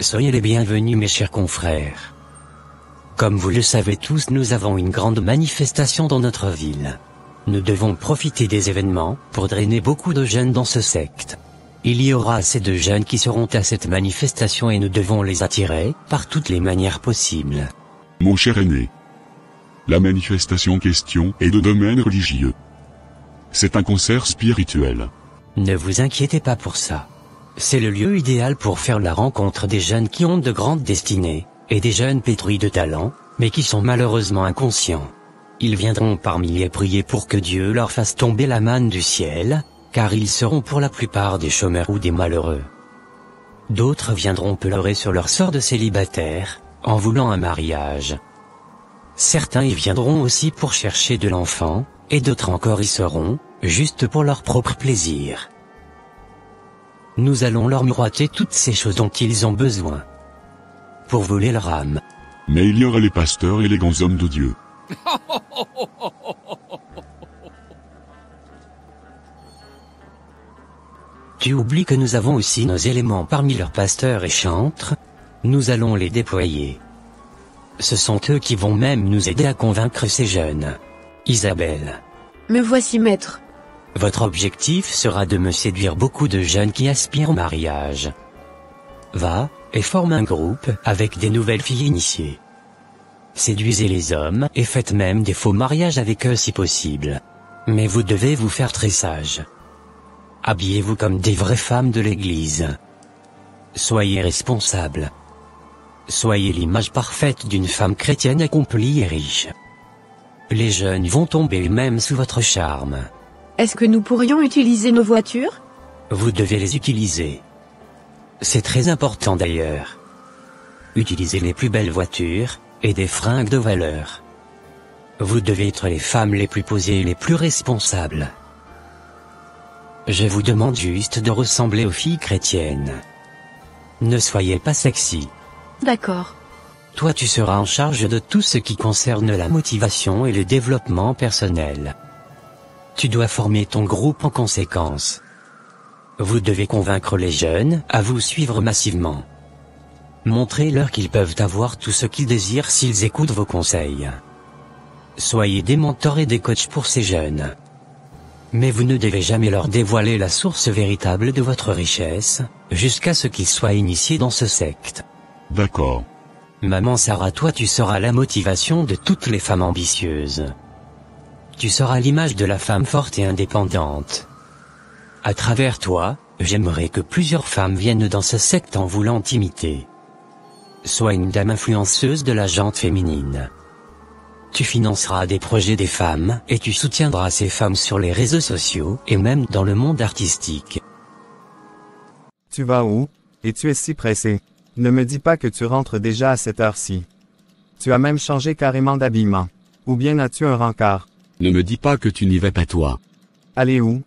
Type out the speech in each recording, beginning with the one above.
Soyez les bienvenus mes chers confrères. Comme vous le savez tous, nous avons une grande manifestation dans notre ville. Nous devons profiter des événements pour drainer beaucoup de jeunes dans ce secte. Il y aura assez de jeunes qui seront à cette manifestation et nous devons les attirer par toutes les manières possibles. Mon cher aîné, la manifestation en question est de domaine religieux. C'est un concert spirituel. Ne vous inquiétez pas pour ça. C'est le lieu idéal pour faire la rencontre des jeunes qui ont de grandes destinées, et des jeunes pétris de talent, mais qui sont malheureusement inconscients. Ils viendront par milliers prier pour que Dieu leur fasse tomber la manne du ciel, car ils seront pour la plupart des chômeurs ou des malheureux. D'autres viendront pleurer sur leur sort de célibataire, en voulant un mariage. Certains y viendront aussi pour chercher de l'enfant, et d'autres encore y seront, juste pour leur propre plaisir. Nous allons leur miroiter toutes ces choses dont ils ont besoin. Pour voler leur âme. Mais il y aura les pasteurs et les grands hommes de Dieu. Tu oublies que nous avons aussi nos éléments parmi leurs pasteurs et chantres. Nous allons les déployer. Ce sont eux qui vont même nous aider à convaincre ces jeunes. Isabelle. Me voici maître. Votre objectif sera de me séduire beaucoup de jeunes qui aspirent au mariage. Va, et forme un groupe avec des nouvelles filles initiées. Séduisez les hommes et faites même des faux mariages avec eux si possible. Mais vous devez vous faire très sage. Habillez-vous comme des vraies femmes de l'église. Soyez responsables. Soyez l'image parfaite d'une femme chrétienne accomplie et riche. Les jeunes vont tomber eux-mêmes sous votre charme. Est-ce que nous pourrions utiliser nos voitures? Vous devez les utiliser. C'est très important d'ailleurs. Utilisez les plus belles voitures, et des fringues de valeur. Vous devez être les femmes les plus posées et les plus responsables. Je vous demande juste de ressembler aux filles chrétiennes. Ne soyez pas sexy. D'accord. Toi tu seras en charge de tout ce qui concerne la motivation et le développement personnel. Tu dois former ton groupe en conséquence. Vous devez convaincre les jeunes à vous suivre massivement. Montrez-leur qu'ils peuvent avoir tout ce qu'ils désirent s'ils écoutent vos conseils. Soyez des mentors et des coachs pour ces jeunes. Mais vous ne devez jamais leur dévoiler la source véritable de votre richesse, jusqu'à ce qu'ils soient initiés dans ce secte. D'accord. Maman Sarah, toi tu seras la motivation de toutes les femmes ambitieuses. Tu seras l'image de la femme forte et indépendante. À travers toi, j'aimerais que plusieurs femmes viennent dans ce secte en voulant t'imiter. Sois une dame influenceuse de la gente féminine. Tu financeras des projets des femmes et tu soutiendras ces femmes sur les réseaux sociaux et même dans le monde artistique. Tu vas où? Et tu es si pressé. Ne me dis pas que tu rentres déjà à cette heure-ci. Tu as même changé carrément d'habillement. Ou bien as-tu un rencard? Ne me dis pas que tu n'y vas pas toi. Allez où?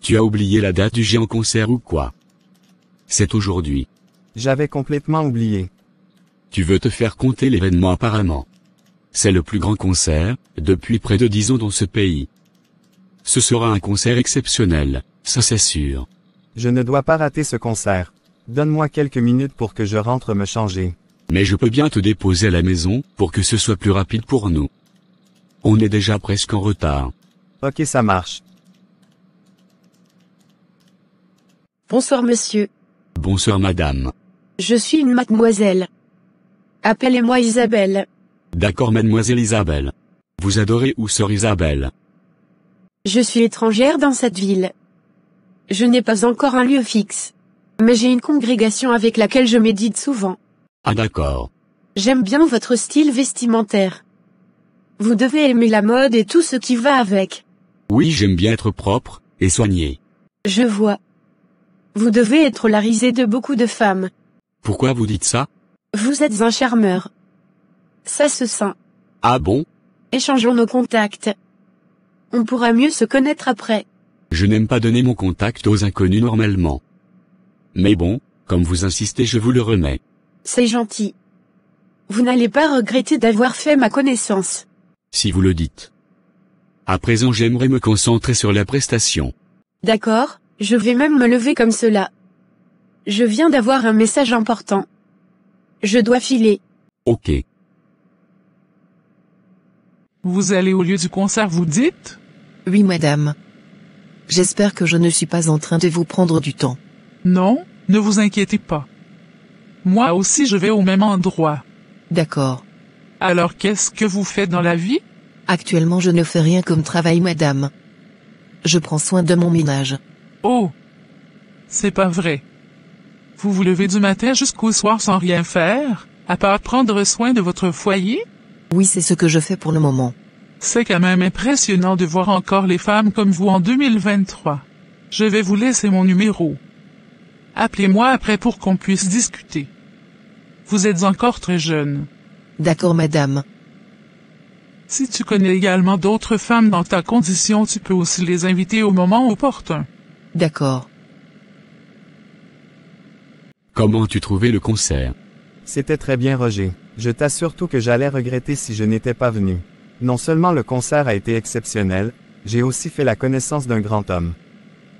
Tu as oublié la date du géant concert ou quoi? C'est aujourd'hui. J'avais complètement oublié. Tu veux te faire compter l'événement apparemment. C'est le plus grand concert, depuis près de 10 ans dans ce pays. Ce sera un concert exceptionnel, ça c'est sûr. Je ne dois pas rater ce concert. Donne-moi quelques minutes pour que je rentre me changer. Mais je peux bien te déposer à la maison, pour que ce soit plus rapide pour nous. On est déjà presque en retard. Ok, ça marche. Bonsoir monsieur. Bonsoir madame. Je suis une mademoiselle. Appelez-moi Isabelle. D'accord mademoiselle Isabelle. Vous adorez où sœur Isabelle? Je suis étrangère dans cette ville. Je n'ai pas encore un lieu fixe. Mais j'ai une congrégation avec laquelle je médite souvent. Ah d'accord. J'aime bien votre style vestimentaire. Vous devez aimer la mode et tout ce qui va avec. Oui, j'aime bien être propre, et soigné. Je vois. Vous devez être la risée de beaucoup de femmes. Pourquoi vous dites ça? Vous êtes un charmeur. Ça se sent. Ah bon? Échangeons nos contacts. On pourra mieux se connaître après. Je n'aime pas donner mon contact aux inconnus normalement. Mais bon, comme vous insistez, je vous le remets. C'est gentil. Vous n'allez pas regretter d'avoir fait ma connaissance. Si vous le dites. À présent, j'aimerais me concentrer sur la prestation. D'accord, je vais même me lever comme cela. Je viens d'avoir un message important. Je dois filer. Ok. Vous allez au lieu du concert, vous dites? Oui, madame. J'espère que je ne suis pas en train de vous prendre du temps. Non, ne vous inquiétez pas. Moi aussi je vais au même endroit. D'accord. Alors qu'est-ce que vous faites dans la vie? Actuellement, je ne fais rien comme travail, madame. Je prends soin de mon ménage. Oh! C'est pas vrai. Vous vous levez du matin jusqu'au soir sans rien faire, à part prendre soin de votre foyer? Oui, c'est ce que je fais pour le moment. C'est quand même impressionnant de voir encore les femmes comme vous en 2023. Je vais vous laisser mon numéro. Appelez-moi après pour qu'on puisse discuter. Vous êtes encore très jeune. D'accord, madame. Si tu connais également d'autres femmes dans ta condition, tu peux aussi les inviter au moment opportun. D'accord. Comment tu trouvais le concert? C'était très bien, Roger. Je t'assure tout que j'allais regretter si je n'étais pas venu. Non seulement le concert a été exceptionnel, j'ai aussi fait la connaissance d'un grand homme.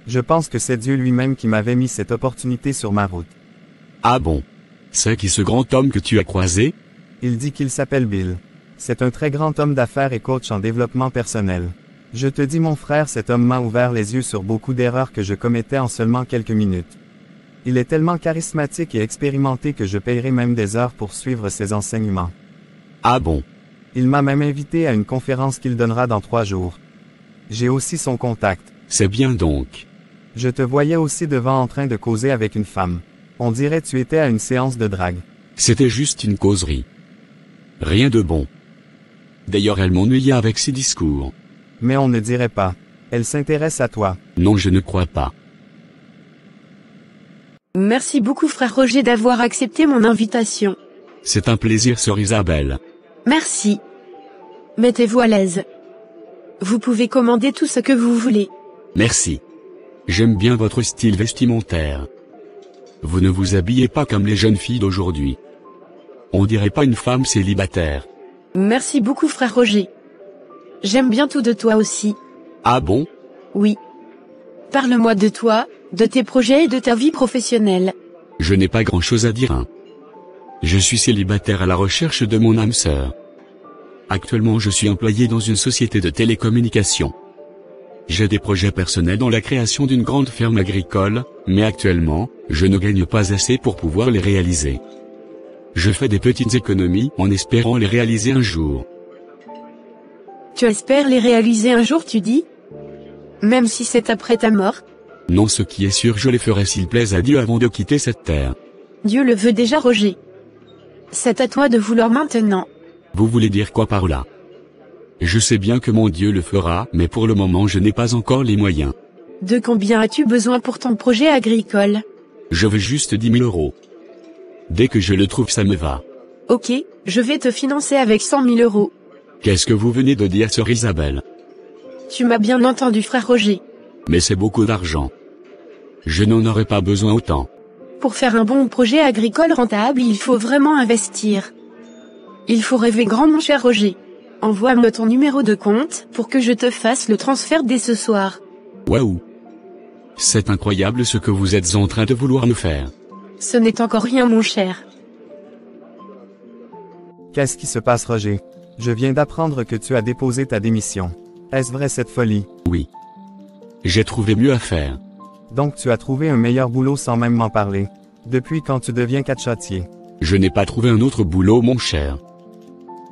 Je pense que c'est Dieu lui-même qui m'avait mis cette opportunité sur ma route. Ah bon? C'est qui ce grand homme que tu as croisé? Il dit qu'il s'appelle Bill. C'est un très grand homme d'affaires et coach en développement personnel. Je te dis mon frère, cet homme m'a ouvert les yeux sur beaucoup d'erreurs que je commettais en seulement quelques minutes. Il est tellement charismatique et expérimenté que je paierai même des heures pour suivre ses enseignements. Ah bon? Il m'a même invité à une conférence qu'il donnera dans 3 jours. J'ai aussi son contact. C'est bien donc. Je te voyais aussi devant en train de causer avec une femme. On dirait tu étais à une séance de drague. C'était juste une causerie. Rien de bon. D'ailleurs, elle m'ennuyait avec ses discours. Mais on ne dirait pas. Elle s'intéresse à toi. Non, je ne crois pas. Merci beaucoup frère Roger d'avoir accepté mon invitation. C'est un plaisir, sœur Isabelle. Merci. Mettez-vous à l'aise. Vous pouvez commander tout ce que vous voulez. Merci. J'aime bien votre style vestimentaire. Vous ne vous habillez pas comme les jeunes filles d'aujourd'hui. On dirait pas une femme célibataire. Merci beaucoup frère Roger. J'aime bien tout de toi aussi. Ah bon? Oui. Parle-moi de toi, de tes projets et de ta vie professionnelle. Je n'ai pas grand-chose à dire, hein. Je suis célibataire à la recherche de mon âme sœur. Actuellement, je suis employé dans une société de télécommunications. J'ai des projets personnels dans la création d'une grande ferme agricole, mais actuellement, je ne gagne pas assez pour pouvoir les réaliser. Je fais des petites économies en espérant les réaliser un jour. Tu espères les réaliser un jour, tu dis? Même si c'est après ta mort? Non, ce qui est sûr, je les ferai s'il plaise à Dieu avant de quitter cette terre. Dieu le veut déjà, Roger. C'est à toi de vouloir maintenant. Vous voulez dire quoi par là? Je sais bien que mon Dieu le fera, mais pour le moment je n'ai pas encore les moyens. De combien as-tu besoin pour ton projet agricole? Je veux juste 10 000 euros. Dès que je le trouve, ça me va. Ok, je vais te financer avec 100 000 euros. Qu'est-ce que vous venez de dire, sœur Isabelle? Tu m'as bien entendu, frère Roger. Mais c'est beaucoup d'argent. Je n'en aurais pas besoin autant. Pour faire un bon projet agricole rentable, il faut vraiment investir. Il faut rêver grand, mon cher Roger. Envoie-moi ton numéro de compte pour que je te fasse le transfert dès ce soir. Waouh! C'est incroyable ce que vous êtes en train de vouloir me faire. Ce n'est encore rien, mon cher. Qu'est-ce qui se passe, Roger? Je viens d'apprendre que tu as déposé ta démission. Est-ce vrai cette folie? Oui. J'ai trouvé mieux à faire. Donc tu as trouvé un meilleur boulot sans même m'en parler. Depuis quand tu deviens cachottier? Je n'ai pas trouvé un autre boulot, mon cher.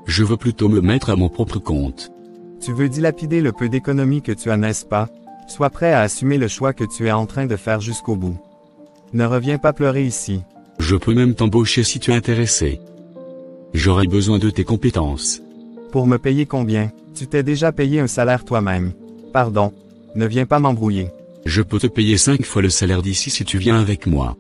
Je veux plutôt me mettre à mon propre compte. Tu veux dilapider le peu d'économie que tu as, n'est-ce pas? Sois prêt à assumer le choix que tu es en train de faire jusqu'au bout. Ne reviens pas pleurer ici. Je peux même t'embaucher si tu es intéressé. J'aurai besoin de tes compétences. Pour me payer combien? Tu t'es déjà payé un salaire toi-même. Pardon. Ne viens pas m'embrouiller. Je peux te payer 5 fois le salaire d'ici si tu viens avec moi.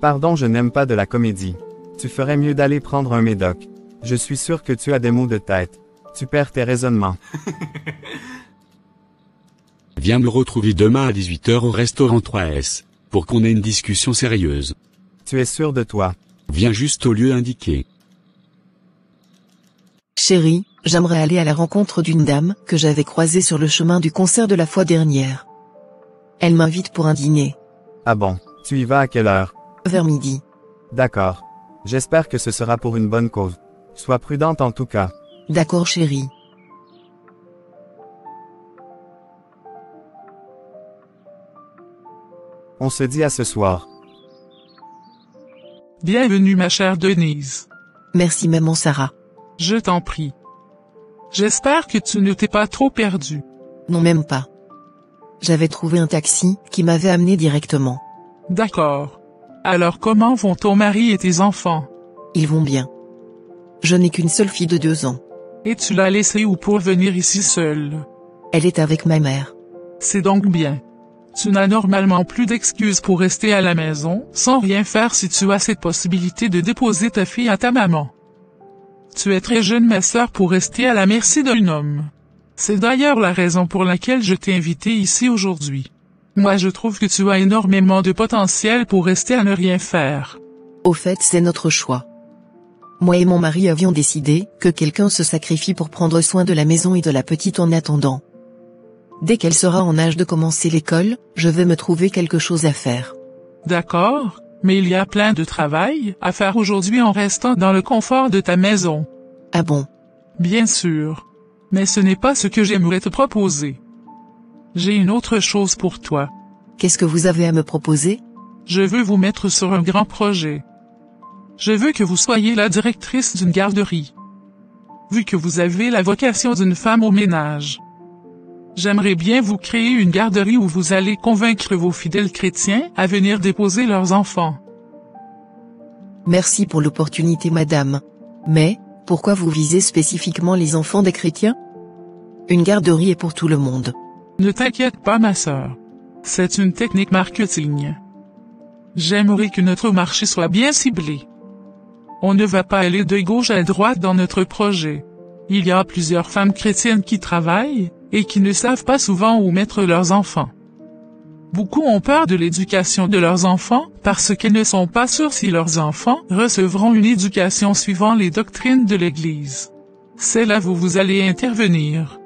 Pardon, je n'aime pas de la comédie. Tu ferais mieux d'aller prendre un médoc. Je suis sûr que tu as des maux de tête. Tu perds tes raisonnements. Viens me retrouver demain à 18 h au restaurant 3S, pour qu'on ait une discussion sérieuse. Tu es sûr de toi? Viens juste au lieu indiqué. Chérie, j'aimerais aller à la rencontre d'une dame que j'avais croisée sur le chemin du concert de la fois dernière. Elle m'invite pour un dîner. Ah bon, tu y vas à quelle heure? Vers midi. D'accord. J'espère que ce sera pour une bonne cause. Sois prudente en tout cas. D'accord chérie. On se dit à ce soir. Bienvenue ma chère Denise. Merci maman Sarah. Je t'en prie. J'espère que tu ne t'es pas trop perdue. Non même pas. J'avais trouvé un taxi qui m'avait amené directement. D'accord. Alors comment vont ton mari et tes enfants? Ils vont bien. Je n'ai qu'une seule fille de 2 ans. Et tu l'as laissée où pour venir ici seule? Elle est avec ma mère. C'est donc bien. Tu n'as normalement plus d'excuses pour rester à la maison, sans rien faire si tu as cette possibilité de déposer ta fille à ta maman. Tu es très jeune ma sœur pour rester à la merci d'un homme. C'est d'ailleurs la raison pour laquelle je t'ai invité ici aujourd'hui. Moi je trouve que tu as énormément de potentiel pour rester à ne rien faire. Au fait, c'est notre choix. Moi et mon mari avions décidé que quelqu'un se sacrifie pour prendre soin de la maison et de la petite en attendant. Dès qu'elle sera en âge de commencer l'école, je vais me trouver quelque chose à faire. D'accord, mais il y a plein de travail à faire aujourd'hui en restant dans le confort de ta maison. Ah bon? Bien sûr. Mais ce n'est pas ce que j'aimerais te proposer. J'ai une autre chose pour toi. Qu'est-ce que vous avez à me proposer? Je veux vous mettre sur un grand projet. Je veux que vous soyez la directrice d'une garderie. Vu que vous avez la vocation d'une femme au ménage. J'aimerais bien vous créer une garderie où vous allez convaincre vos fidèles chrétiens à venir déposer leurs enfants. Merci pour l'opportunité madame. Mais, pourquoi vous visez spécifiquement les enfants des chrétiens? Une garderie est pour tout le monde. Ne t'inquiète pas ma sœur. C'est une technique marketing. J'aimerais que notre marché soit bien ciblé. On ne va pas aller de gauche à droite dans notre projet. Il y a plusieurs femmes chrétiennes qui travaillent, et qui ne savent pas souvent où mettre leurs enfants. Beaucoup ont peur de l'éducation de leurs enfants, parce qu'elles ne sont pas sûres si leurs enfants recevront une éducation suivant les doctrines de l'Église. C'est là où vous allez intervenir.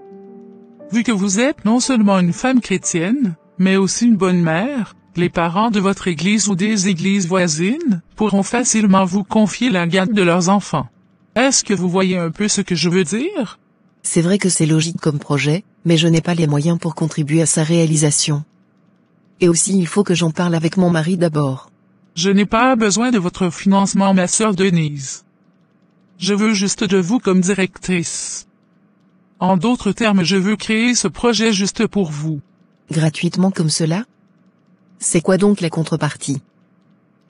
Vu que vous êtes non seulement une femme chrétienne, mais aussi une bonne mère, les parents de votre église ou des églises voisines pourront facilement vous confier la garde de leurs enfants. Est-ce que vous voyez un peu ce que je veux dire? C'est vrai que c'est logique comme projet, mais je n'ai pas les moyens pour contribuer à sa réalisation. Et aussi il faut que j'en parle avec mon mari d'abord. Je n'ai pas besoin de votre financement ma sœur Denise. Je veux juste de vous comme directrice. En d'autres termes, je veux créer ce projet juste pour vous. Gratuitement comme cela? C'est quoi donc la contrepartie?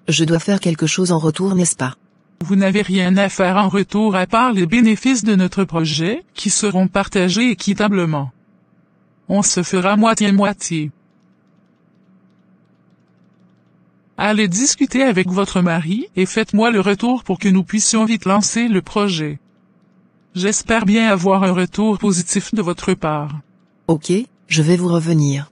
Je dois faire quelque chose en retour, n'est-ce pas? Vous n'avez rien à faire en retour à part les bénéfices de notre projet, qui seront partagés équitablement. On se fera moitié-moitié. Allez discuter avec votre mari et faites-moi le retour pour que nous puissions vite lancer le projet. J'espère bien avoir un retour positif de votre part. Ok, je vais vous revenir.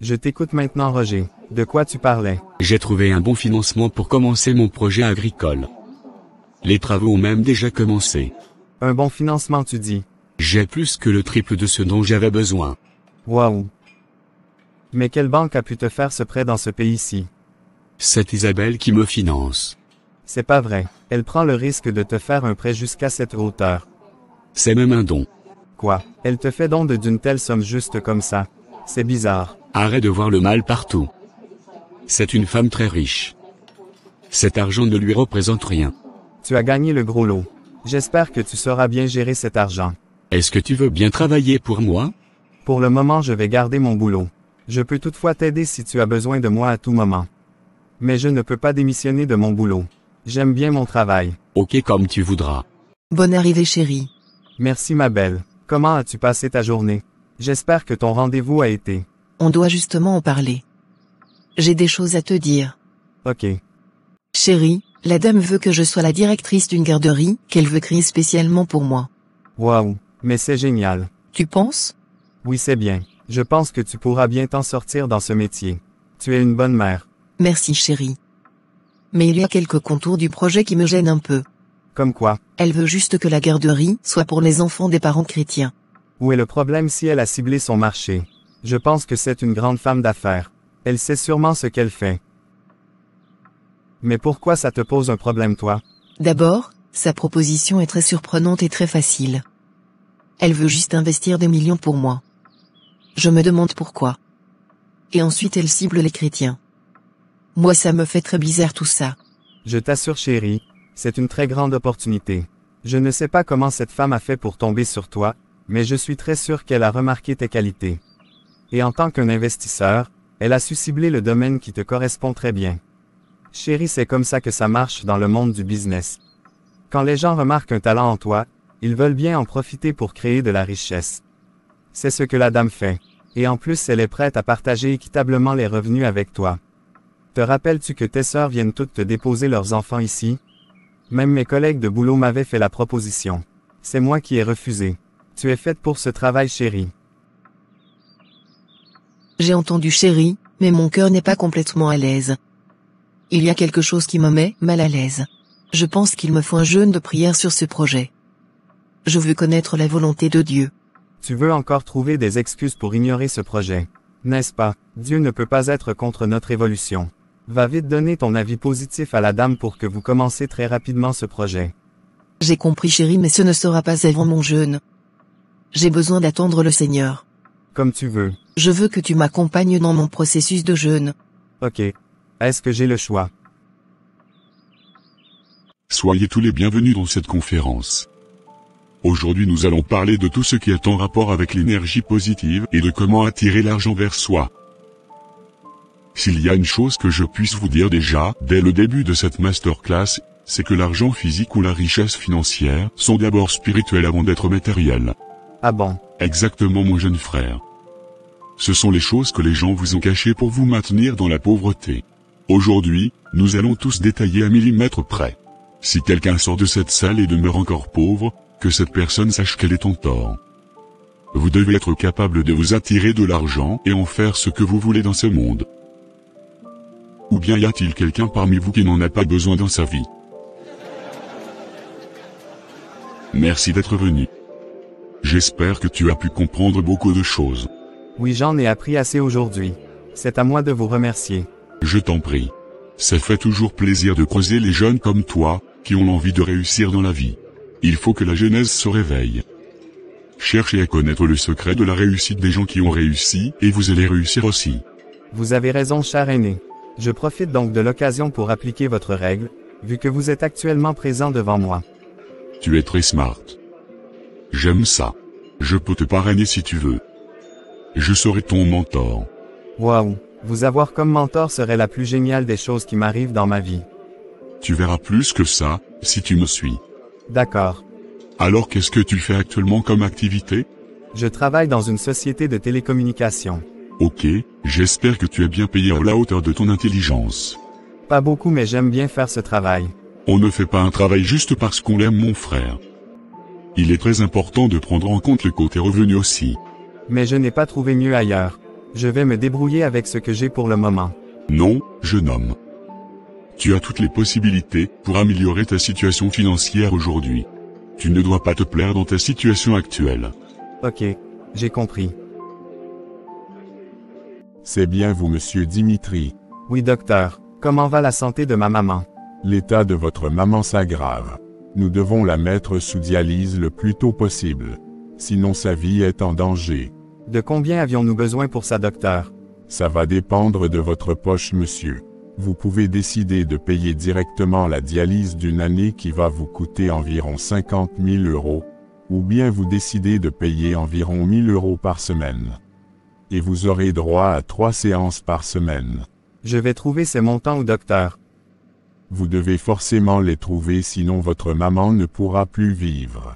Je t'écoute maintenant Roger. De quoi tu parlais? J'ai trouvé un bon financement pour commencer mon projet agricole. Les travaux ont même déjà commencé. Un bon financement tu dis? J'ai plus que le triple de ce dont j'avais besoin. Waouh! Mais quelle banque a pu te faire ce prêt dans ce pays-ci? C'est Isabelle qui me finance. C'est pas vrai. Elle prend le risque de te faire un prêt jusqu'à cette hauteur. C'est même un don. Quoi? Elle te fait don d'une telle somme juste comme ça? C'est bizarre. Arrête de voir le mal partout. C'est une femme très riche. Cet argent ne lui représente rien. Tu as gagné le gros lot. J'espère que tu sauras bien gérer cet argent. Est-ce que tu veux bien travailler pour moi? Pour le moment, je vais garder mon boulot. Je peux toutefois t'aider si tu as besoin de moi à tout moment. Mais je ne peux pas démissionner de mon boulot. J'aime bien mon travail. Ok, comme tu voudras. Bonne arrivée chérie. Merci ma belle. Comment as-tu passé ta journée? J'espère que ton rendez-vous a été On doit justement en parler. J'ai des choses à te dire. Ok. Chérie, la dame veut que je sois la directrice d'une garderie, qu'elle veut créer spécialement pour moi. Waouh, mais c'est génial. Tu penses? Oui, c'est bien. Je pense que tu pourras bien t'en sortir dans ce métier. Tu es une bonne mère. Merci chérie. Mais il y a quelques contours du projet qui me gênent un peu. Comme quoi? Elle veut juste que la garderie soit pour les enfants des parents chrétiens. Où est le problème si elle a ciblé son marché? Je pense que c'est une grande femme d'affaires. Elle sait sûrement ce qu'elle fait. Mais pourquoi ça te pose un problème toi? D'abord, sa proposition est très surprenante et très facile. Elle veut juste investir des millions pour moi. Je me demande pourquoi. Et ensuite elle cible les chrétiens. Moi ça me fait très bizarre tout ça. Je t'assure chérie, c'est une très grande opportunité. Je ne sais pas comment cette femme a fait pour tomber sur toi, mais je suis très sûr qu'elle a remarqué tes qualités. Et en tant qu'un investisseur, elle a su cibler le domaine qui te correspond très bien. Chérie, c'est comme ça que ça marche dans le monde du business. Quand les gens remarquent un talent en toi, ils veulent bien en profiter pour créer de la richesse. C'est ce que la dame fait. Et en plus, elle est prête à partager équitablement les revenus avec toi. Te rappelles-tu que tes sœurs viennent toutes te déposer leurs enfants ici? Même mes collègues de boulot m'avaient fait la proposition. C'est moi qui ai refusé. Tu es faite pour ce travail, chérie. J'ai entendu chérie, mais mon cœur n'est pas complètement à l'aise. Il y a quelque chose qui me met mal à l'aise. Je pense qu'il me faut un jeûne de prière sur ce projet. Je veux connaître la volonté de Dieu. Tu veux encore trouver des excuses pour ignorer ce projet. N'est-ce pas? Dieu ne peut pas être contre notre évolution. Va vite donner ton avis positif à la dame pour que vous commenciez très rapidement ce projet. J'ai compris chérie, mais ce ne sera pas avant mon jeûne. J'ai besoin d'attendre le Seigneur. Comme tu veux. Je veux que tu m'accompagnes dans mon processus de jeûne. Ok. Est-ce que j'ai le choix? Soyez tous les bienvenus dans cette conférence. Aujourd'hui nous allons parler de tout ce qui est en rapport avec l'énergie positive et de comment attirer l'argent vers soi. S'il y a une chose que je puisse vous dire déjà, dès le début de cette masterclass, c'est que l'argent physique ou la richesse financière sont d'abord spirituels avant d'être matériels. Ah bon? Exactement mon jeune frère. Ce sont les choses que les gens vous ont cachées pour vous maintenir dans la pauvreté. Aujourd'hui, nous allons tous détailler à millimètre près. Si quelqu'un sort de cette salle et demeure encore pauvre, que cette personne sache qu'elle est en tort. Vous devez être capable de vous attirer de l'argent et en faire ce que vous voulez dans ce monde. Ou bien y a-t-il quelqu'un parmi vous qui n'en a pas besoin dans sa vie? Merci d'être venu. J'espère que tu as pu comprendre beaucoup de choses. Oui, j'en ai appris assez aujourd'hui. C'est à moi de vous remercier. Je t'en prie. Ça fait toujours plaisir de croiser les jeunes comme toi, qui ont l'envie de réussir dans la vie. Il faut que la jeunesse se réveille. Cherchez à connaître le secret de la réussite des gens qui ont réussi, et vous allez réussir aussi. Vous avez raison, cher aîné. Je profite donc de l'occasion pour appliquer votre règle, vu que vous êtes actuellement présent devant moi. Tu es très smart. J'aime ça. Je peux te parrainer si tu veux. Je serai ton mentor. Waouh, vous avoir comme mentor serait la plus géniale des choses qui m'arrivent dans ma vie. Tu verras plus que ça, si tu me suis. D'accord. Alors qu'est-ce que tu fais actuellement comme activité? Je travaille dans une société de télécommunications. Ok, j'espère que tu es bien payé à la hauteur de ton intelligence. Pas beaucoup, mais j'aime bien faire ce travail. On ne fait pas un travail juste parce qu'on l'aime, mon frère. Il est très important de prendre en compte le côté revenu aussi. Mais je n'ai pas trouvé mieux ailleurs. Je vais me débrouiller avec ce que j'ai pour le moment. Non, jeune homme. Tu as toutes les possibilités pour améliorer ta situation financière aujourd'hui. Tu ne dois pas te plaire dans ta situation actuelle. Ok, j'ai compris. C'est bien vous, monsieur Dimitri. Oui, docteur. Comment va la santé de ma maman? L'état de votre maman s'aggrave. Nous devons la mettre sous dialyse le plus tôt possible. Sinon sa vie est en danger. De combien avions-nous besoin pour ça, docteur? Ça va dépendre de votre poche, monsieur. Vous pouvez décider de payer directement la dialyse d'une année qui va vous coûter environ 50 000 €, ou bien vous décidez de payer environ 1 000 € par semaine. Et vous aurez droit à 3 séances par semaine. Je vais trouver ces montants au docteur. Vous devez forcément les trouver, sinon votre maman ne pourra plus vivre.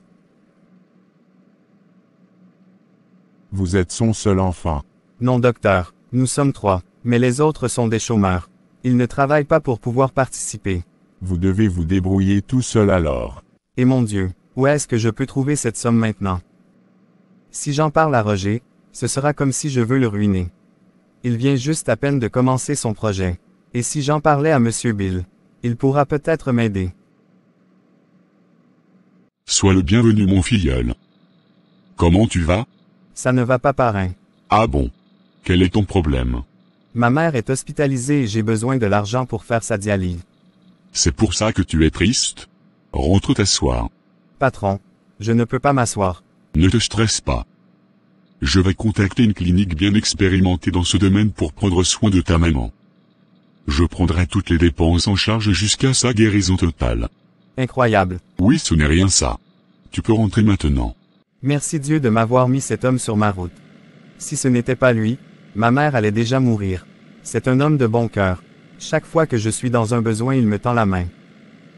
Vous êtes son seul enfant. Non docteur, nous sommes 3, mais les autres sont des chômeurs. Ils ne travaillent pas pour pouvoir participer. Vous devez vous débrouiller tout seul alors. Et mon Dieu, où est-ce que je peux trouver cette somme maintenant? Si j'en parle à Roger, ce sera comme si je veux le ruiner. Il vient juste à peine de commencer son projet. Et si j'en parlais à Monsieur Bill, il pourra peut-être m'aider. Sois le bienvenu mon filleul. Comment tu vas? Ça ne va pas parrain. Ah bon? Quel est ton problème? Ma mère est hospitalisée et j'ai besoin de l'argent pour faire sa dialyse. C'est pour ça que tu es triste? Rentre t'asseoir. Patron, je ne peux pas m'asseoir. Ne te stresse pas. Je vais contacter une clinique bien expérimentée dans ce domaine pour prendre soin de ta maman. Je prendrai toutes les dépenses en charge jusqu'à sa guérison totale. Incroyable. Oui, ce n'est rien ça. Tu peux rentrer maintenant. Merci Dieu de m'avoir mis cet homme sur ma route. Si ce n'était pas lui, ma mère allait déjà mourir. C'est un homme de bon cœur. Chaque fois que je suis dans un besoin, il me tend la main.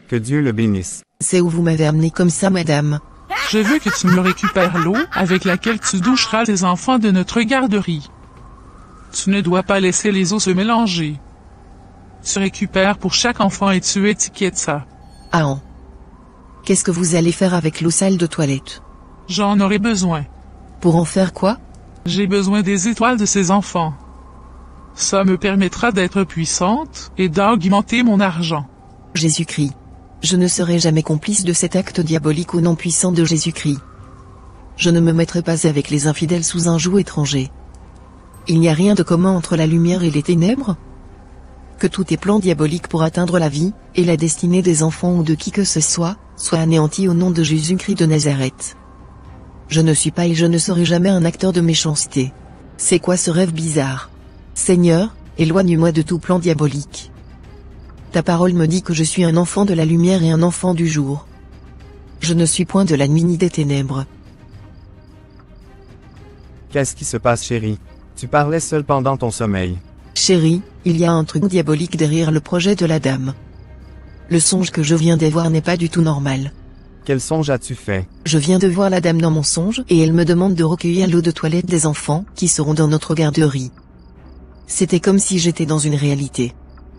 Que Dieu le bénisse. C'est où vous m'avez amené comme ça, madame? Je veux que tu me récupères l'eau avec laquelle tu doucheras tes enfants de notre garderie. Tu ne dois pas laisser les eaux se mélanger. Tu récupères pour chaque enfant et tu étiquettes ça. Ah. Qu'est-ce que vous allez faire avec l'eau sale de toilette? J'en aurai besoin. Pour en faire quoi? J'ai besoin des étoiles de ces enfants. Ça me permettra d'être puissante et d'augmenter mon argent. Jésus-Christ. Je ne serai jamais complice de cet acte diabolique au nom puissant de Jésus-Christ. Je ne me mettrai pas avec les infidèles sous un joug étranger. Il n'y a rien de commun entre la lumière et les ténèbres? Que tous tes plans diaboliques pour atteindre la vie, et la destinée des enfants ou de qui que ce soit, soient anéantis au nom de Jésus-Christ de Nazareth. Je ne suis pas et je ne serai jamais un acteur de méchanceté. C'est quoi ce rêve bizarre? Seigneur, éloigne-moi de tout plan diabolique. Ta parole me dit que je suis un enfant de la lumière et un enfant du jour. Je ne suis point de la nuit ni des ténèbres. Qu'est-ce qui se passe, chérie? Tu parlais seul pendant ton sommeil. Chérie, il y a un truc diabolique derrière le projet de la dame. Le songe que je viens de voir n'est pas du tout normal. Quel songe as-tu fait? Je viens de voir la dame dans mon songe et elle me demande de recueillir l'eau de toilette des enfants qui seront dans notre garderie. C'était comme si j'étais dans une réalité.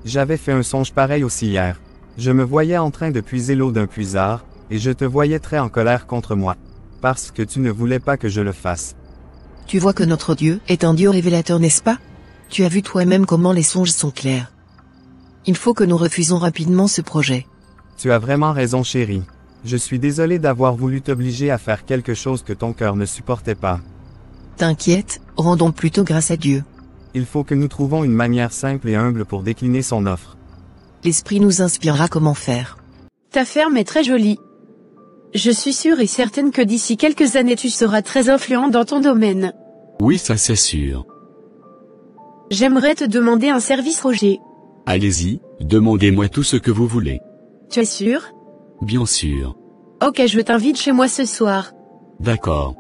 J'avais fait un songe pareil aussi hier. Je me voyais en train de puiser l'eau d'un puisard, et je te voyais très en colère contre moi. Parce que tu ne voulais pas que je le fasse. Tu vois que notre Dieu est un Dieu révélateur, n'est-ce pas? Tu as vu toi-même comment les songes sont clairs. Il faut que nous refusons rapidement ce projet. Tu as vraiment raison, chérie. Je suis désolé d'avoir voulu t'obliger à faire quelque chose que ton cœur ne supportait pas. T'inquiète, rendons plutôt grâce à Dieu. Il faut que nous trouvons une manière simple et humble pour décliner son offre. L'Esprit nous inspirera comment faire. Ta ferme est très jolie. Je suis sûre et certaine que d'ici quelques années tu seras très influent dans ton domaine. Oui, ça c'est sûr. J'aimerais te demander un service, Roger. Allez-y, demandez-moi tout ce que vous voulez. Tu es sûr? Bien sûr. Ok, je t'invite chez moi ce soir. D'accord.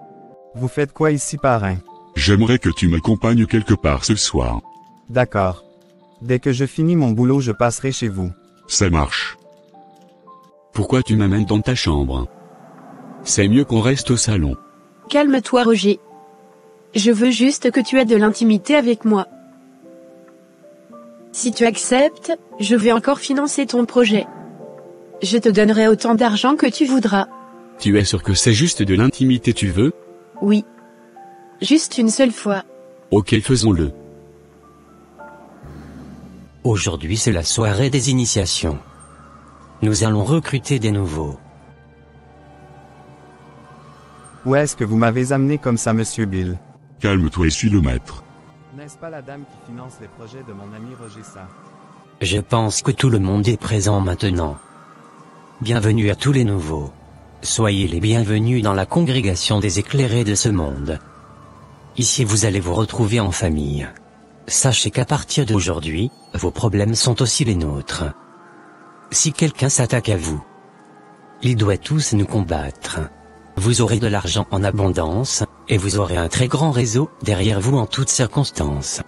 Vous faites quoi ici, parrain? J'aimerais que tu m'accompagnes quelque part ce soir. D'accord. Dès que je finis mon boulot, je passerai chez vous. Ça marche. Pourquoi tu m'amènes dans ta chambre? C'est mieux qu'on reste au salon. Calme-toi, Roger. Je veux juste que tu aies de l'intimité avec moi. Si tu acceptes, je vais encore financer ton projet. Je te donnerai autant d'argent que tu voudras. Tu es sûr que c'est juste de l'intimité tu veux? Oui. Juste une seule fois. Ok, faisons-le. Aujourd'hui c'est la soirée des initiations. Nous allons recruter des nouveaux. Où est-ce que vous m'avez amené comme ça, Monsieur Bill? Calme-toi et suis le maître. N'est-ce pas la dame qui finance les projets de mon ami Roger Sa? Je pense que tout le monde est présent maintenant. Bienvenue à tous les nouveaux. Soyez les bienvenus dans la congrégation des éclairés de ce monde. Ici vous allez vous retrouver en famille. Sachez qu'à partir d'aujourd'hui, vos problèmes sont aussi les nôtres. Si quelqu'un s'attaque à vous, il doit tous nous combattre. Vous aurez de l'argent en abondance, et vous aurez un très grand réseau derrière vous en toutes circonstances.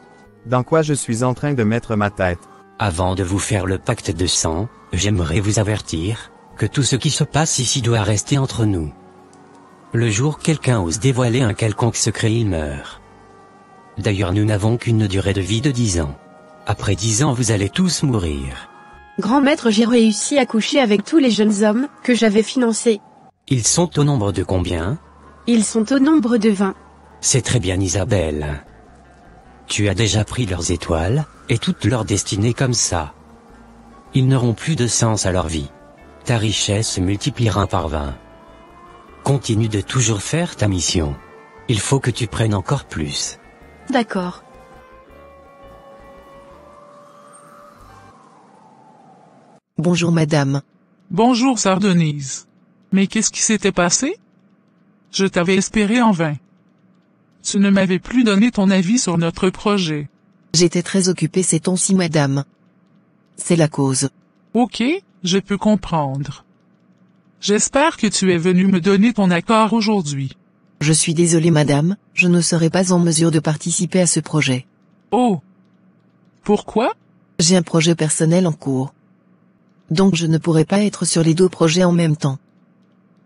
Dans quoi je suis en train de mettre ma tête? Avant de vous faire le pacte de sang, j'aimerais vous avertir que tout ce qui se passe ici doit rester entre nous. Le jour quelqu'un ose dévoiler un quelconque secret, il meurt. D'ailleurs nous n'avons qu'une durée de vie de 10 ans. Après 10 ans vous allez tous mourir. Grand maître, j'ai réussi à coucher avec tous les jeunes hommes que j'avais financés. Ils sont au nombre de combien? Ils sont au nombre de 20. C'est très bien Isabelle. Tu as déjà pris leurs étoiles, et toute leur destinée comme ça. Ils n'auront plus de sens à leur vie. Ta richesse se multipliera par 20. Continue de toujours faire ta mission. Il faut que tu prennes encore plus. D'accord. Bonjour madame. Bonjour sœur Denise. Mais qu'est-ce qui s'était passé? Je t'avais espéré en vain. Tu ne m'avais plus donné ton avis sur notre projet. J'étais très occupée ces temps-ci madame. C'est la cause. Ok, je peux comprendre. J'espère que tu es venu me donner ton accord aujourd'hui. Je suis désolée madame, je ne serai pas en mesure de participer à ce projet. Oh. Pourquoi? J'ai un projet personnel en cours. Donc je ne pourrai pas être sur les deux projets en même temps.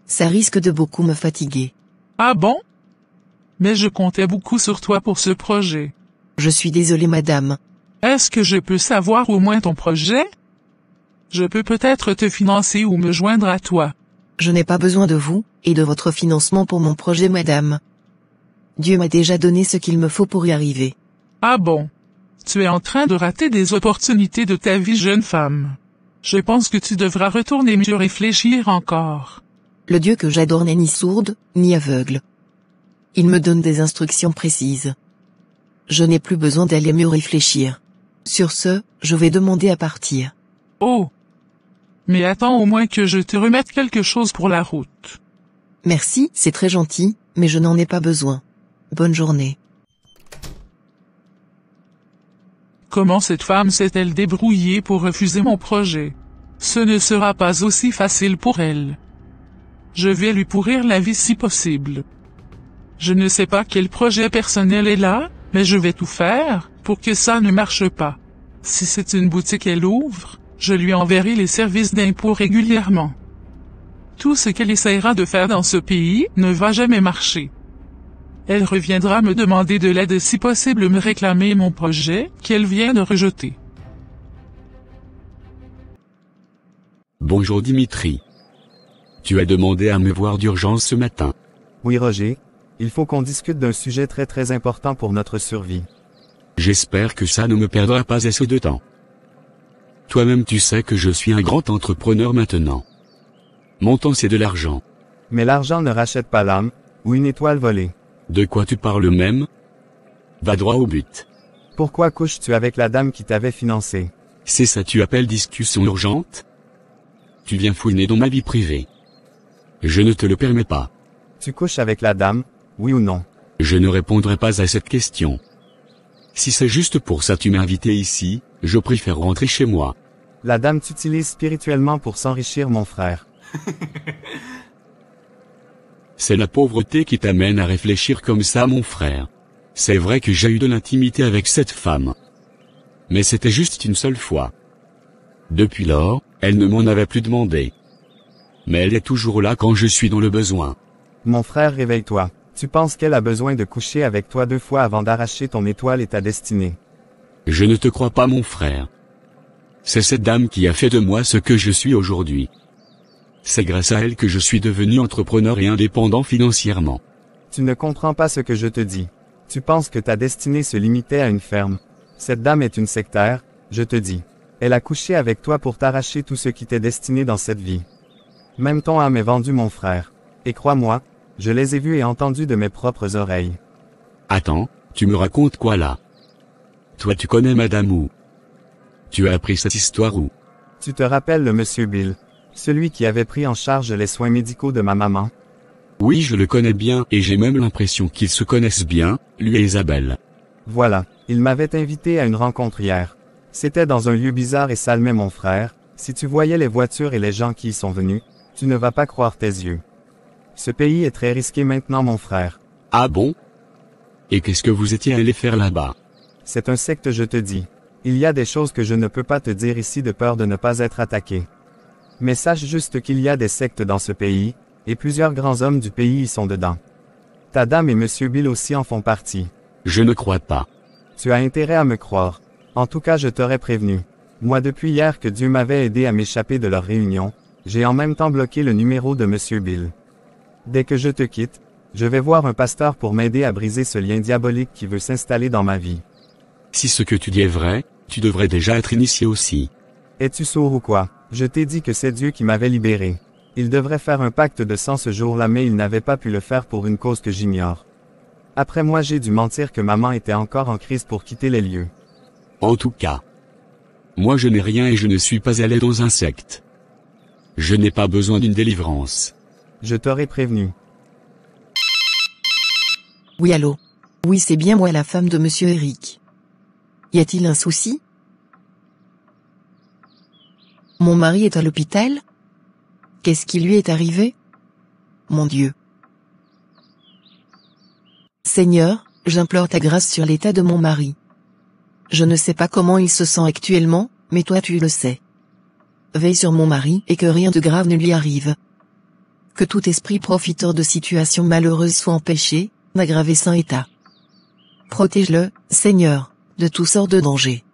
Ça risque de beaucoup me fatiguer. Ah bon? Mais je comptais beaucoup sur toi pour ce projet. Je suis désolée madame. Est-ce que je peux savoir au moins ton projet? Je peux peut-être te financer ou me joindre à toi. Je n'ai pas besoin de vous, et de votre financement pour mon projet madame. Dieu m'a déjà donné ce qu'il me faut pour y arriver. Ah bon? Tu es en train de rater des opportunités de ta vie jeune femme. Je pense que tu devras retourner mieux réfléchir encore. Le Dieu que j'adore n'est ni sourde, ni aveugle. Il me donne des instructions précises. Je n'ai plus besoin d'aller mieux réfléchir. Sur ce, je vais demander à partir. Oh! Mais attends au moins que je te remette quelque chose pour la route. Merci, c'est très gentil, mais je n'en ai pas besoin. Bonne journée. Comment cette femme s'est-elle débrouillée pour refuser mon projet? Ce ne sera pas aussi facile pour elle. Je vais lui pourrir la vie si possible. Je ne sais pas quel projet personnel est là, mais je vais tout faire pour que ça ne marche pas. Si c'est une boutique qu'elle ouvre, je lui enverrai les services d'impôt régulièrement. Tout ce qu'elle essaiera de faire dans ce pays ne va jamais marcher. Elle reviendra me demander de l'aide et si possible me réclamer mon projet qu'elle vient de rejeter. Bonjour Dimitri. Tu as demandé à me voir d'urgence ce matin. Oui Roger, il faut qu'on discute d'un sujet très important pour notre survie. J'espère que ça ne me perdra pas assez de temps. Toi-même tu sais que je suis un grand entrepreneur maintenant. Mon temps c'est de l'argent. Mais l'argent ne rachète pas l'âme, ou une étoile volée. De quoi tu parles même? Va droit au but. Pourquoi couches-tu avec la dame qui t'avait financé? C'est ça tu appelles discussion urgente? Tu viens fouiner dans ma vie privée. Je ne te le permets pas. Tu couches avec la dame, oui ou non? Je ne répondrai pas à cette question. Si c'est juste pour ça tu m'as invité ici, je préfère rentrer chez moi. La dame t'utilise spirituellement pour s'enrichir mon frère. C'est la pauvreté qui t'amène à réfléchir comme ça mon frère. C'est vrai que j'ai eu de l'intimité avec cette femme. Mais c'était juste une seule fois. Depuis lors, elle ne m'en avait plus demandé. Mais elle est toujours là quand je suis dans le besoin. Mon frère, réveille-toi. Tu penses qu'elle a besoin de coucher avec toi 2 fois avant d'arracher ton étoile et ta destinée? Je ne te crois pas mon frère. C'est cette dame qui a fait de moi ce que je suis aujourd'hui. C'est grâce à elle que je suis devenu entrepreneur et indépendant financièrement. Tu ne comprends pas ce que je te dis. Tu penses que ta destinée se limitait à une ferme. Cette dame est une sectaire, je te dis. Elle a couché avec toi pour t'arracher tout ce qui t'est destiné dans cette vie. Même ton âme est vendue mon frère. Et crois-moi, je les ai vus et entendus de mes propres oreilles. Attends, tu me racontes quoi là? Toi tu connais Madame où? Tu as appris cette histoire où? Tu te rappelles le monsieur Bill, celui qui avait pris en charge les soins médicaux de ma maman? Oui je le connais bien et j'ai même l'impression qu'ils se connaissent bien, lui et Isabelle. Voilà, il m'avait invité à une rencontre hier. C'était dans un lieu bizarre et sale mais mon frère, si tu voyais les voitures et les gens qui y sont venus, tu ne vas pas croire tes yeux. Ce pays est très risqué maintenant mon frère. Ah bon? Et qu'est-ce que vous étiez allé faire là-bas? C'est un secte je te dis. Il y a des choses que je ne peux pas te dire ici de peur de ne pas être attaqué. Mais sache juste qu'il y a des sectes dans ce pays, et plusieurs grands hommes du pays y sont dedans. Ta dame et monsieur Bill aussi en font partie. Je ne crois pas. Tu as intérêt à me croire. En tout cas, je t'aurais prévenu. Moi, depuis hier que Dieu m'avait aidé à m'échapper de leur réunion, j'ai en même temps bloqué le numéro de Monsieur Bill. Dès que je te quitte, je vais voir un pasteur pour m'aider à briser ce lien diabolique qui veut s'installer dans ma vie. Si ce que tu dis est vrai, tu devrais déjà être initié aussi. Es-tu sourd ou quoi? Je t'ai dit que c'est Dieu qui m'avait libéré. Il devrait faire un pacte de sang ce jour-là, mais il n'avait pas pu le faire pour une cause que j'ignore. Après moi, j'ai dû mentir que maman était encore en crise pour quitter les lieux. En tout cas, moi je n'ai rien et je ne suis pas allé dans un secte. Je n'ai pas besoin d'une délivrance. Je t'aurais prévenu. Oui, allô? Oui, c'est bien moi, la femme de Monsieur Eric. Y a-t-il un souci? Mon mari est à l'hôpital? Qu'est-ce qui lui est arrivé? Mon Dieu. Seigneur, j'implore ta grâce sur l'état de mon mari. Je ne sais pas comment il se sent actuellement, mais toi tu le sais. Veille sur mon mari et que rien de grave ne lui arrive. Que tout esprit profiteur de situations malheureuses soit empêché, d'aggraver son état. Protège-le, Seigneur, de toutes sortes de dangers.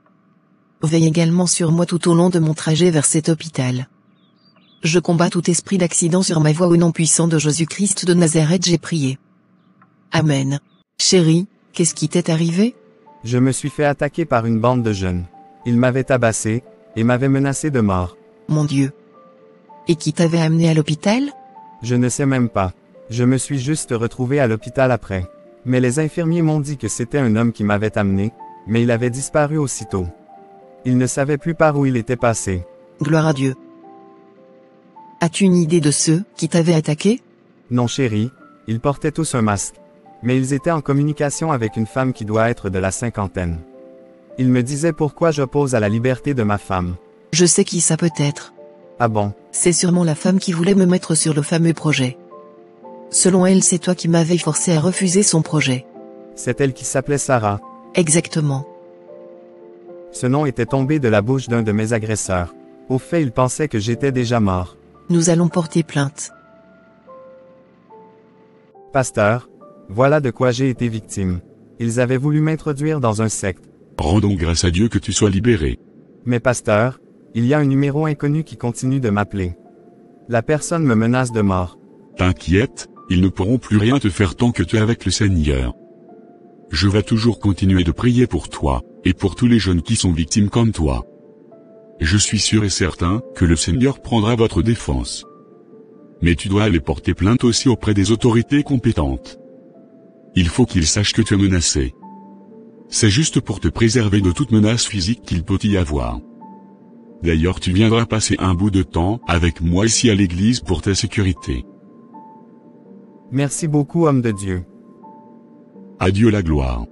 Veille également sur moi tout au long de mon trajet vers cet hôpital. Je combats tout esprit d'accident sur ma voie au nom puissant de Jésus-Christ de Nazareth, j'ai prié. Amen. Chérie, qu'est-ce qui t'est arrivé? Je me suis fait attaquer par une bande de jeunes. Ils m'avaient tabassé, et m'avaient menacé de mort. Mon Dieu. Et qui t'avait amené à l'hôpital? Je ne sais même pas. Je me suis juste retrouvé à l'hôpital après. Mais les infirmiers m'ont dit que c'était un homme qui m'avait amené, mais il avait disparu aussitôt. Ils ne savaient plus par où il était passé. Gloire à Dieu. As-tu une idée de ceux qui t'avaient attaqué? Non chérie, ils portaient tous un masque. Mais ils étaient en communication avec une femme qui doit être de la cinquantaine. Ils me disaient pourquoi j'oppose à la liberté de ma femme. Je sais qui ça peut être. Ah bon? C'est sûrement la femme qui voulait me mettre sur le fameux projet. Selon elle, c'est toi qui m'avais forcé à refuser son projet. C'est elle qui s'appelait Sarah. Exactement. Ce nom était tombé de la bouche d'un de mes agresseurs. Au fait, il pensait que j'étais déjà mort. Nous allons porter plainte. Pasteur, voilà de quoi j'ai été victime. Ils avaient voulu m'introduire dans un secte. Rendons grâce à Dieu que tu sois libéré. Mais pasteur, il y a un numéro inconnu qui continue de m'appeler. La personne me menace de mort. T'inquiète, ils ne pourront plus rien te faire tant que tu es avec le Seigneur. Je vais toujours continuer de prier pour toi, et pour tous les jeunes qui sont victimes comme toi. Je suis sûr et certain que le Seigneur prendra votre défense. Mais tu dois aller porter plainte aussi auprès des autorités compétentes. Il faut qu'ils sachent que tu es menacé. C'est juste pour te préserver de toute menace physique qu'il peut y avoir. D'ailleurs, tu viendras passer un bout de temps avec moi ici à l'église pour ta sécurité. Merci beaucoup, homme de Dieu. À Dieu la gloire.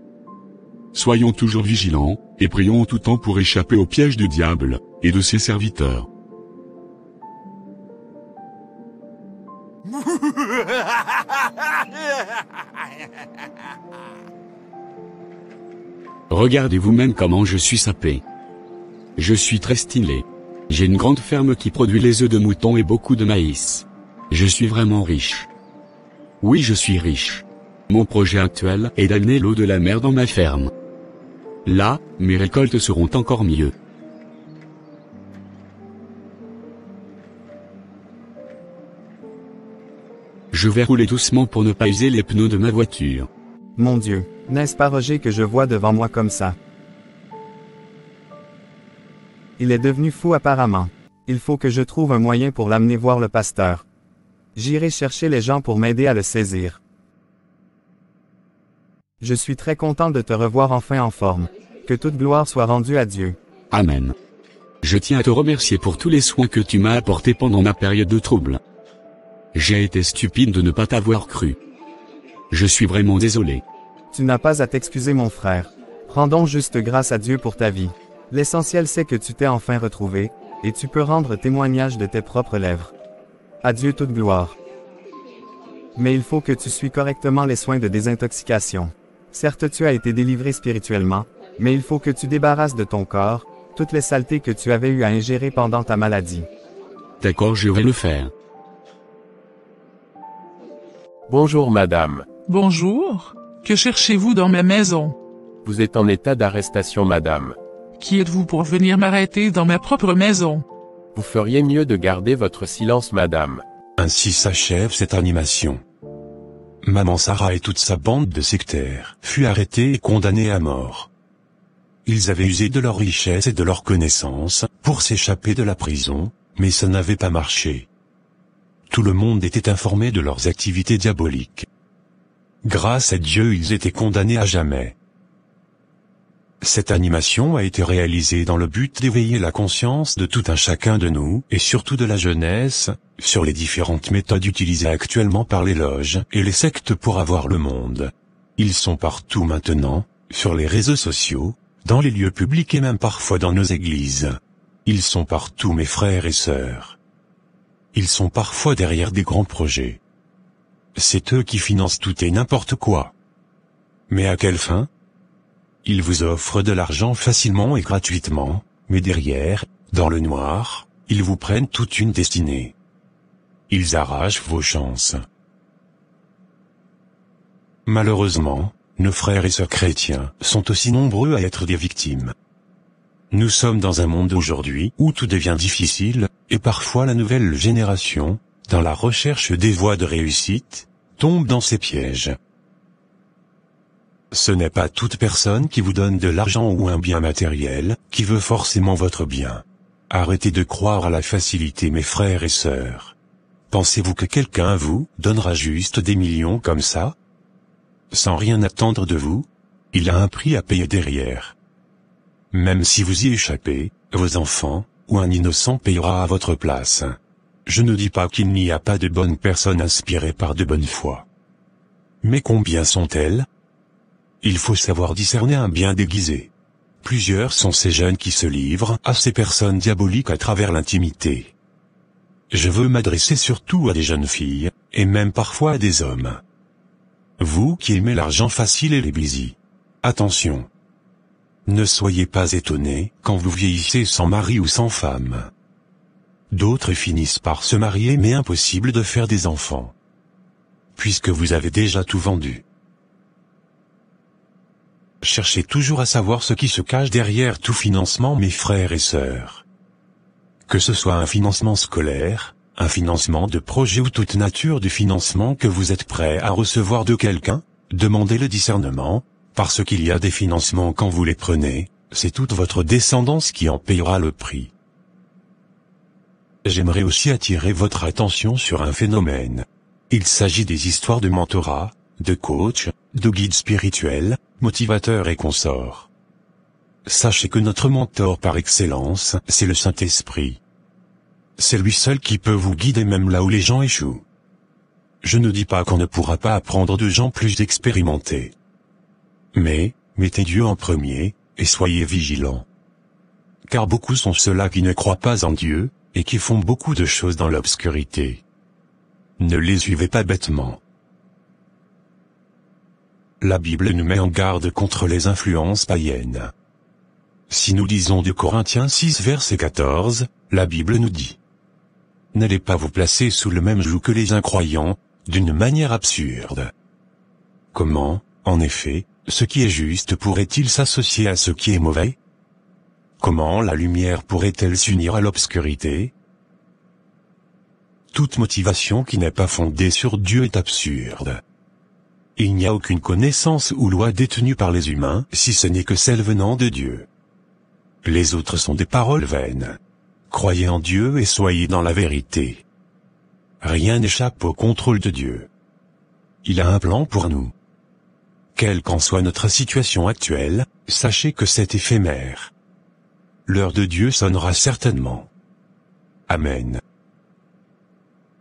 Soyons toujours vigilants, et prions en tout temps pour échapper au piège du diable, et de ses serviteurs. Regardez vous-même comment je suis sapé. Je suis très stylé. J'ai une grande ferme qui produit les œufs de mouton et beaucoup de maïs. Je suis vraiment riche. Oui, je suis riche. Mon projet actuel est d'amener l'eau de la mer dans ma ferme. Là, mes récoltes seront encore mieux. Je vais rouler doucement pour ne pas user les pneus de ma voiture. Mon Dieu, n'est-ce pas Roger que je vois devant moi comme ça? Il est devenu fou apparemment. Il faut que je trouve un moyen pour l'amener voir le pasteur. J'irai chercher les gens pour m'aider à le saisir. Je suis très content de te revoir enfin en forme. Que toute gloire soit rendue à Dieu. Amen. Je tiens à te remercier pour tous les soins que tu m'as apportés pendant ma période de trouble. J'ai été stupide de ne pas t'avoir cru. Je suis vraiment désolé. Tu n'as pas à t'excuser mon frère. Rendons juste grâce à Dieu pour ta vie. L'essentiel c'est que tu t'es enfin retrouvé, et tu peux rendre témoignage de tes propres lèvres. À Dieu toute gloire. Mais il faut que tu suives correctement les soins de désintoxication. Certes tu as été délivré spirituellement, mais il faut que tu débarrasses de ton corps, toutes les saletés que tu avais eu à ingérer pendant ta maladie. D'accord, je vais le faire. Bonjour madame. Bonjour. Que cherchez-vous dans ma maison? Vous êtes en état d'arrestation, madame. Qui êtes-vous pour venir m'arrêter dans ma propre maison? Vous feriez mieux de garder votre silence, madame. Ainsi s'achève cette animation. Maman Sarah et toute sa bande de sectaires fut arrêtés et condamnés à mort. Ils avaient usé de leur richesse et de leur connaissance pour s'échapper de la prison, mais ça n'avait pas marché. Tout le monde était informé de leurs activités diaboliques. Grâce à Dieu, ils étaient condamnés à jamais. Cette animation a été réalisée dans le but d'éveiller la conscience de tout un chacun de nous, et surtout de la jeunesse, sur les différentes méthodes utilisées actuellement par les loges et les sectes pour avoir le monde. Ils sont partout maintenant, sur les réseaux sociaux, dans les lieux publics et même parfois dans nos églises. Ils sont partout, mes frères et sœurs. Ils sont parfois derrière des grands projets. C'est eux qui financent tout et n'importe quoi. Mais à quelle fin? Ils vous offrent de l'argent facilement et gratuitement, mais derrière, dans le noir, ils vous prennent toute une destinée. Ils arrachent vos chances. Malheureusement, nos frères et sœurs chrétiens sont aussi nombreux à être des victimes. Nous sommes dans un monde aujourd'hui où tout devient difficile, et parfois la nouvelle génération, dans la recherche des voies de réussite, tombe dans ces pièges. Ce n'est pas toute personne qui vous donne de l'argent ou un bien matériel, qui veut forcément votre bien. Arrêtez de croire à la facilité, mes frères et sœurs. Pensez-vous que quelqu'un vous donnera juste des millions comme ça? Sans rien attendre de vous? Il a un prix à payer derrière. Même si vous y échappez, vos enfants, ou un innocent payera à votre place. Je ne dis pas qu'il n'y a pas de bonnes personnes inspirées par de bonne foi. Mais combien sont-elles? Il faut savoir discerner un bien déguisé. Plusieurs sont ces jeunes qui se livrent à ces personnes diaboliques à travers l'intimité. Je veux m'adresser surtout à des jeunes filles, et même parfois à des hommes. Vous qui aimez l'argent facile et les busy. Attention. Ne soyez pas étonnés quand vous vieillissez sans mari ou sans femme. D'autres finissent par se marier mais impossible de faire des enfants. Puisque vous avez déjà tout vendu. Cherchez toujours à savoir ce qui se cache derrière tout financement, mes frères et sœurs. Que ce soit un financement scolaire, un financement de projet ou toute nature de financement que vous êtes prêt à recevoir de quelqu'un, demandez le discernement, parce qu'il y a des financements quand vous les prenez, c'est toute votre descendance qui en payera le prix. J'aimerais aussi attirer votre attention sur un phénomène. Il s'agit des histoires de mentorat, de coach, de guides spirituels, motivateurs et consorts. Sachez que notre mentor par excellence, c'est le Saint-Esprit. C'est lui seul qui peut vous guider même là où les gens échouent. Je ne dis pas qu'on ne pourra pas apprendre de gens plus expérimentés. Mais, mettez Dieu en premier, et soyez vigilants. Car beaucoup sont ceux-là qui ne croient pas en Dieu, et qui font beaucoup de choses dans l'obscurité. Ne les suivez pas bêtement. La Bible nous met en garde contre les influences païennes. Si nous lisons 2 Corinthiens 6 verset 14, la Bible nous dit: n'allez pas vous placer sous le même joug que les incroyants, d'une manière absurde. Comment, en effet, ce qui est juste pourrait-il s'associer à ce qui est mauvais? Comment la lumière pourrait-elle s'unir à l'obscurité? Toute motivation qui n'est pas fondée sur Dieu est absurde. Il n'y a aucune connaissance ou loi détenue par les humains si ce n'est que celle venant de Dieu. Les autres sont des paroles vaines. Croyez en Dieu et soyez dans la vérité. Rien n'échappe au contrôle de Dieu. Il a un plan pour nous. Quelle qu'en soit notre situation actuelle, sachez que c'est éphémère. L'heure de Dieu sonnera certainement. Amen.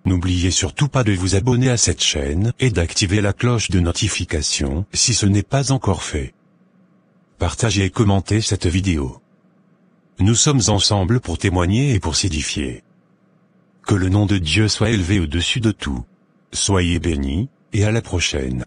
N'oubliez surtout pas de vous abonner à cette chaîne et d'activer la cloche de notification si ce n'est pas encore fait. Partagez et commentez cette vidéo. Nous sommes ensemble pour témoigner et pour s'édifier. Que le nom de Dieu soit élevé au-dessus de tout. Soyez bénis, et à la prochaine.